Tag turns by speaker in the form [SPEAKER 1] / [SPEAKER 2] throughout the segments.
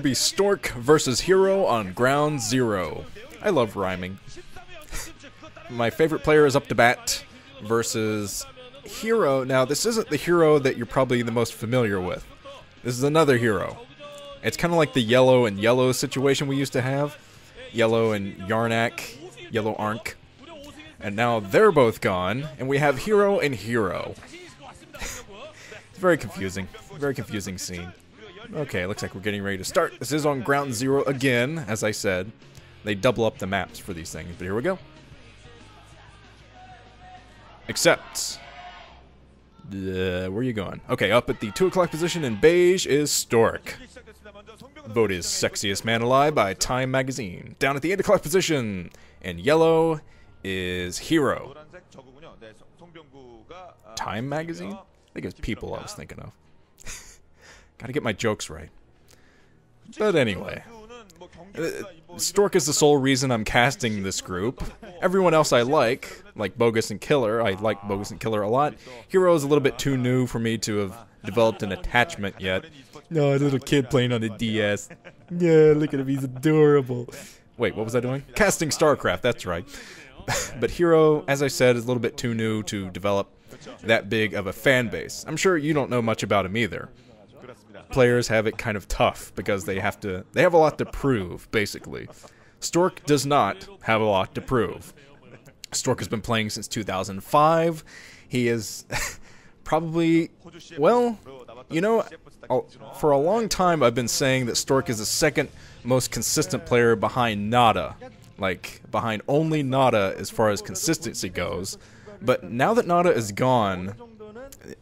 [SPEAKER 1] be Stork versus Hero on Ground Zero. I love rhyming. My favorite player is up to bat versus Hero. Now, this isn't the Hero that you're probably the most familiar with. This is another Hero. It's kind of like the Yellow and Yellow situation we used to have. Yellow and Yarnak, Yellow Arnk. And now they're both gone, and we have Hero and Hero. It's very confusing. Very confusing scene. Okay, looks like we're getting ready to start. This is on Ground Zero again, as I said. They double up the maps for these things, but here we go. Except... where are you going? Okay, up at the 2 o'clock position in beige is Stork. Voted as sexiest man alive by Time magazine. Down at the 8 o'clock position in yellow is Hero. Time magazine? I think it's People I was thinking of. Gotta get my jokes right. But anyway, Stork is the sole reason I'm casting this group. Everyone else I like Bogus and Killer. I like Bogus and Killer a lot. Hero is a little bit too new for me to have developed an attachment yet. No, a little kid playing on the DS. Yeah, look at him, he's adorable. Wait, what was I doing? Casting StarCraft, that's right. But Hero, as I said, is a little bit too new to develop that big of a fan base. I'm sure you don't know much about him either. Players have it kind of tough because they have a lot to prove, basically. Stork does not have a lot to prove. Stork has been playing since 2005. He is probably, well, you know, for a long time I've been saying that Stork is the second most consistent player behind Nada. Like, behind only Nada as far as consistency goes. But now that Nada is gone,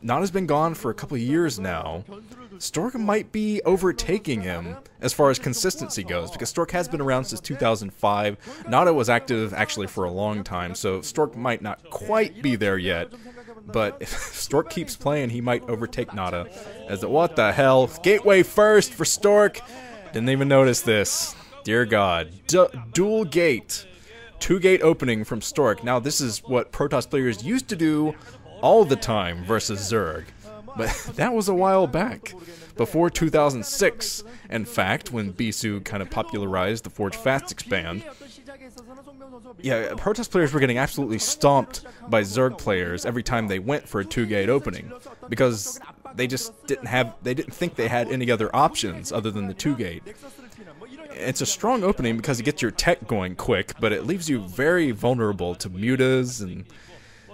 [SPEAKER 1] Nada's been gone for a couple of years now, Stork might be overtaking him as far as consistency goes, because Stork has been around since 2005. Nada was active actually for a long time, so Stork might not quite be there yet. But if Stork keeps playing, he might overtake Nada. What the hell? Gateway first for Stork! Didn't even notice this. Dear God. Dual gate. 2-gate opening from Stork. Now this is what Protoss players used to do all the time versus Zerg. But that was a while back. Before 2006, in fact, when Bisu kind of popularized the Forge Fast expand. Yeah, Protoss players were getting absolutely stomped by Zerg players every time they went for a 2-gate opening. Because they just didn't think they had any other options other than the 2-gate. It's a strong opening because it gets your tech going quick, but it leaves you very vulnerable to mutas and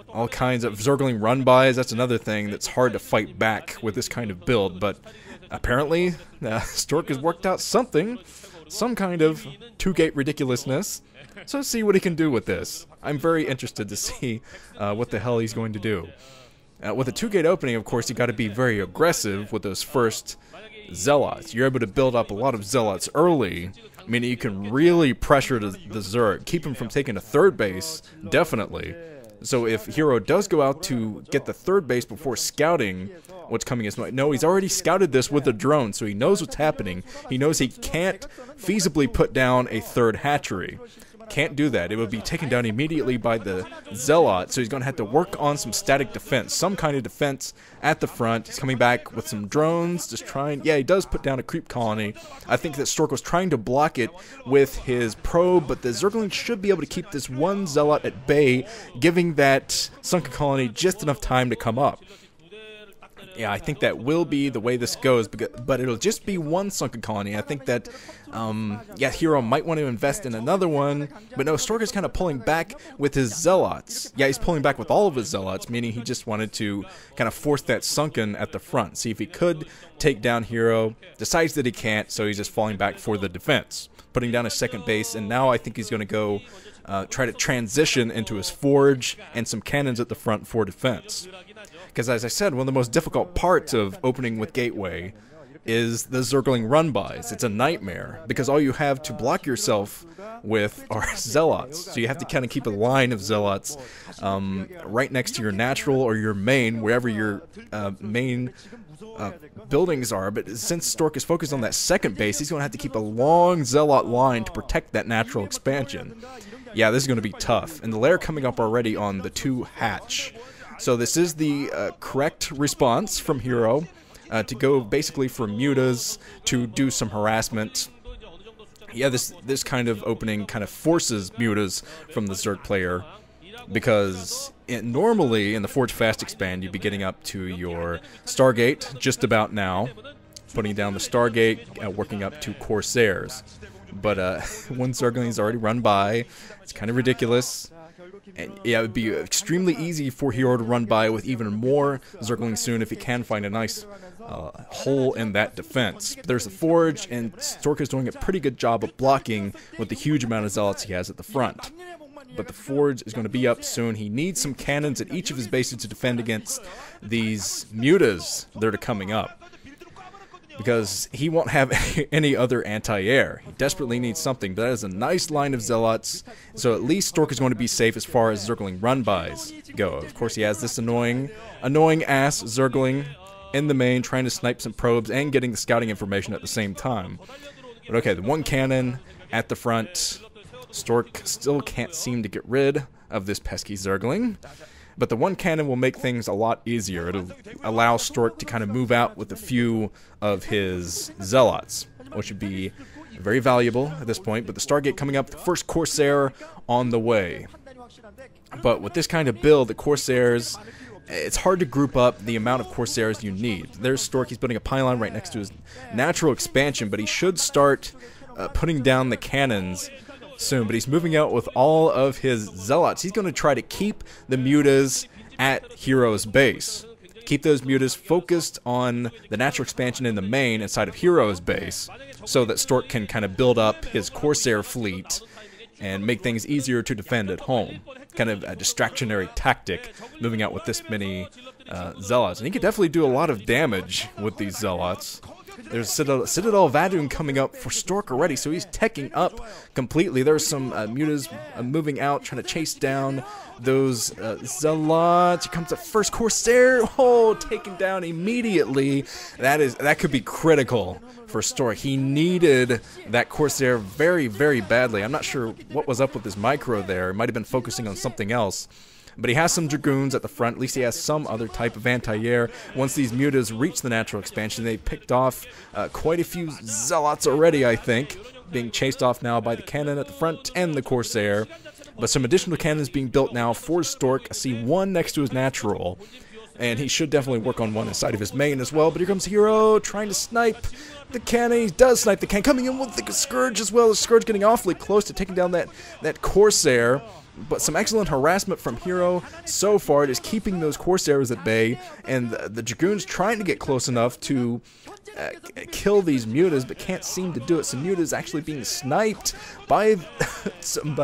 [SPEAKER 1] all kinds of Zergling run-bys. That's another thing that's hard to fight back with this kind of build, but apparently Stork has worked out something, some kind of 2-gate ridiculousness, so let's see what he can do with this. I'm very interested to see what the hell he's going to do. With a 2-gate opening, of course, you got to be very aggressive with those first Zealots. You're able to build up a lot of Zealots early, meaning you can really pressure the Zerg, keep him from taking a 3rd base, definitely. So if Hero does go out to get the 3rd base before scouting what's coming his way, no, he's already scouted this with a drone, so he knows what's happening. He knows he can't feasibly put down a 3rd hatchery. Can't do that. It would be taken down immediately by the Zealot, so he's going to have to work on some static defense, some kind of defense at the front. He's coming back with some drones, just trying. Yeah, he does put down a creep colony. I think that Stork was trying to block it with his probe, but the Zergling should be able to keep this one Zealot at bay, giving that sunken colony just enough time to come up. Yeah, I think that will be the way this goes, but it'll just be one sunken colony. I think that, yeah, Hero might want to invest in another one, but no, Stork is kind of pulling back with his Zealots. Yeah, he's pulling back with all of his Zealots, meaning he just wanted to kind of force that sunken at the front, see if he could take down Hero, decides that he can't, so he's just falling back for the defense, putting down his 2nd base, and now I think he's going to go try to transition into his Forge and some cannons at the front for defense. Because as I said, one of the most difficult parts of opening with Gateway is the Zergling run-bys. It's a nightmare, because all you have to block yourself with are Zealots. So you have to kind of keep a line of Zealots right next to your natural or your main, wherever your main buildings are. But since Stork is focused on that 2nd base, he's going to have to keep a long Zealot line to protect that natural expansion. Yeah, this is going to be tough. And the lair coming up already on the 2 hatch. So this is the correct response from Hero. to go basically for mutas to do some harassment. Yeah, this kind of opening kind of forces mutas from the Zerg player, because normally in the Forge Fast expand you'd be getting up to your Stargate just about now, putting down the Stargate, working up to Corsairs. But one Zergling's already run by. It's kind of ridiculous. And yeah, it would be extremely easy for Hero to run by with even more Zerglings soon if he can find a nice hole in that defense. But there's the Forge, and Stork is doing a pretty good job of blocking with the huge amount of Zealots he has at the front. But the Forge is going to be up soon. He needs some cannons at each of his bases to defend against these mutas that are coming up, because he won't have any other anti-air. He desperately needs something, but that is a nice line of Zealots, so at least Stork is going to be safe as far as Zergling run-bys go. Of course, he has this annoying-ass Zergling in the main, trying to snipe some probes and getting the scouting information at the same time. But okay, the one cannon at the front. Stork still can't seem to get rid of this pesky Zergling, but the one cannon will make things a lot easier. It'll allow Stork to kind of move out with a few of his Zealots, which would be very valuable at this point. But the Stargate coming up, the first Corsair on the way. But with this kind of build, the Corsairs, it's hard to group up the amount of Corsairs you need. There's Stork, he's putting a pylon right next to his natural expansion, but he should start putting down the cannons soon. But he's moving out with all of his Zealots. He's going to try to keep the mutas at Hero's base. Keep those mutas focused on the natural expansion in the main inside of Hero's base, so that Stork can kind of build up his Corsair fleet and make things easier to defend at home. Kind of a distractionary tactic, moving out with this many Zealots. And he could definitely do a lot of damage with these Zealots. There's Citadel Vadun coming up for Stork already, so he's teching up completely. There's some mutas moving out, trying to chase down those Zealots. Here comes the first Corsair. Oh, taken down immediately. That could be critical for Stork. He needed that Corsair very, very badly. I'm not sure what was up with his micro there. It might have been focusing on something else. But he has some Dragoons at the front. At least he has some other type of anti-air. Once these mutas reach the natural expansion, they picked off quite a few Zealots already, I think. Being chased off now by the cannon at the front and the Corsair. But some additional cannons being built now for Stork. I see one next to his natural. And he should definitely work on one inside of his main as well. But here comes Hero trying to snipe the cannon. He does snipe the cannon. Coming in with the Scourge as well. The Scourge getting awfully close to taking down that Corsair. But some excellent harassment from Hero so far, just keeping those Corsairs at bay, and the Dragoons trying to get close enough to kill these mutas, but can't seem to do it. Some mutas actually being sniped by some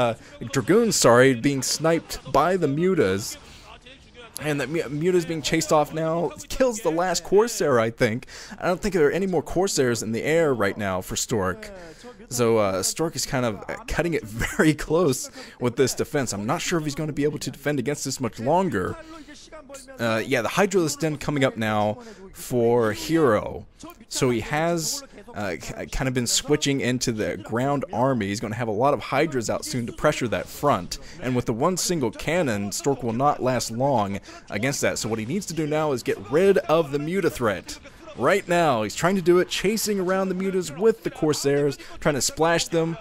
[SPEAKER 1] Dragoons, being sniped by the mutas. And that muta's being chased off now. Kills the last Corsair, I think. I don't think there are any more Corsairs in the air right now for Stork. So Stork is kind of cutting it very close with this defense. I'm not sure if he's going to be able to defend against this much longer. Yeah, the Hydralisk Den coming up now for Hero. So he has kind of been switching into the ground army. He's going to have a lot of Hydras out soon to pressure that front. And with the one single cannon, Stork will not last long against that. So what he needs to do now is get rid of the muta threat. Right now, he's trying to do it, chasing around the mutas with the Corsairs, trying to splash them.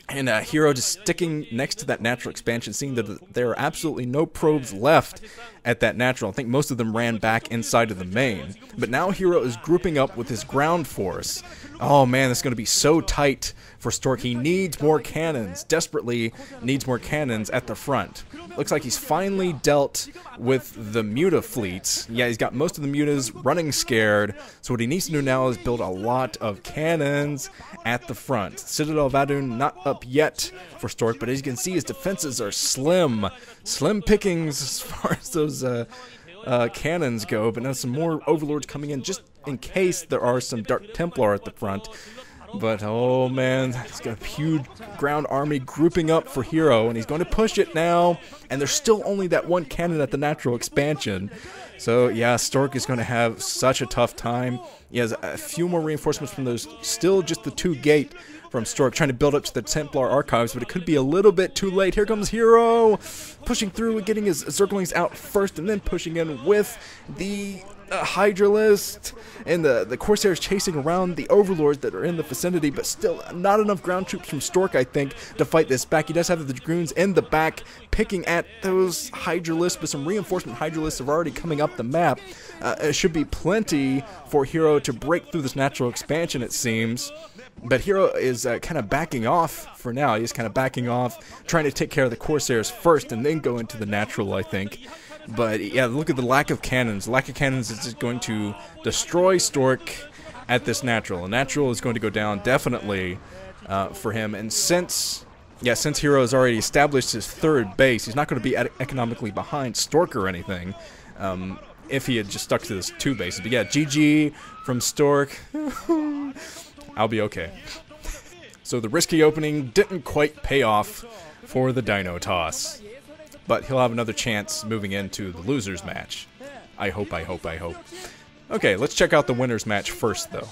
[SPEAKER 1] And Hero just sticking next to that natural expansion, seeing that there are absolutely no probes left at that natural. I think most of them ran back inside of the main. But now Hero is grouping up with his ground force. Oh man, this is going to be so tight for Stork. He needs more cannons, desperately needs more cannons at the front. Looks like he's finally dealt with the muta fleets. Yeah, he's got most of the mutas running scared. So what he needs to do now is build a lot of cannons at the front. Citadel Vadun not up yet for Stork, but as you can see, his defenses are slim pickings as far as those cannons go. But now some more Overlords coming in just in case there are some Dark Templar at the front. But oh man, he's got a huge ground army grouping up for Hero, and he's going to push it now. And there's still only that one cannon at the natural expansion. So yeah, Stork is going to have such a tough time. He has a few more reinforcements from those, still just the 2 gate from Stork, trying to build up to the Templar archives, but it could be a little bit too late. Here comes Hero, pushing through and getting his Zerglings out first, and then pushing in with the Hydralist, and the Corsairs chasing around the Overlords that are in the vicinity, but still not enough ground troops from Stork, I think, to fight this back. He does have the Dragoons in the back, picking at those Hydralists, but some reinforcement Hydralists are already coming up the map. It should be plenty for Hero to break through this natural expansion, it seems. But Hero is kind of backing off for now. He's kind of backing off, trying to take care of the Corsairs first and then go into the natural, I think. But yeah, look at the lack of cannons. The lack of cannons is just going to destroy Stork at this natural. A natural is going to go down definitely for him. And since Hero has already established his third base, he's not going to be economically behind Stork or anything. If he had just stuck to his 2 bases. But yeah, GG from Stork. I'll be okay. So the risky opening didn't quite pay off for the Dino Toss. But he'll have another chance moving into the losers match. I hope. Okay, let's check out the winners match first though.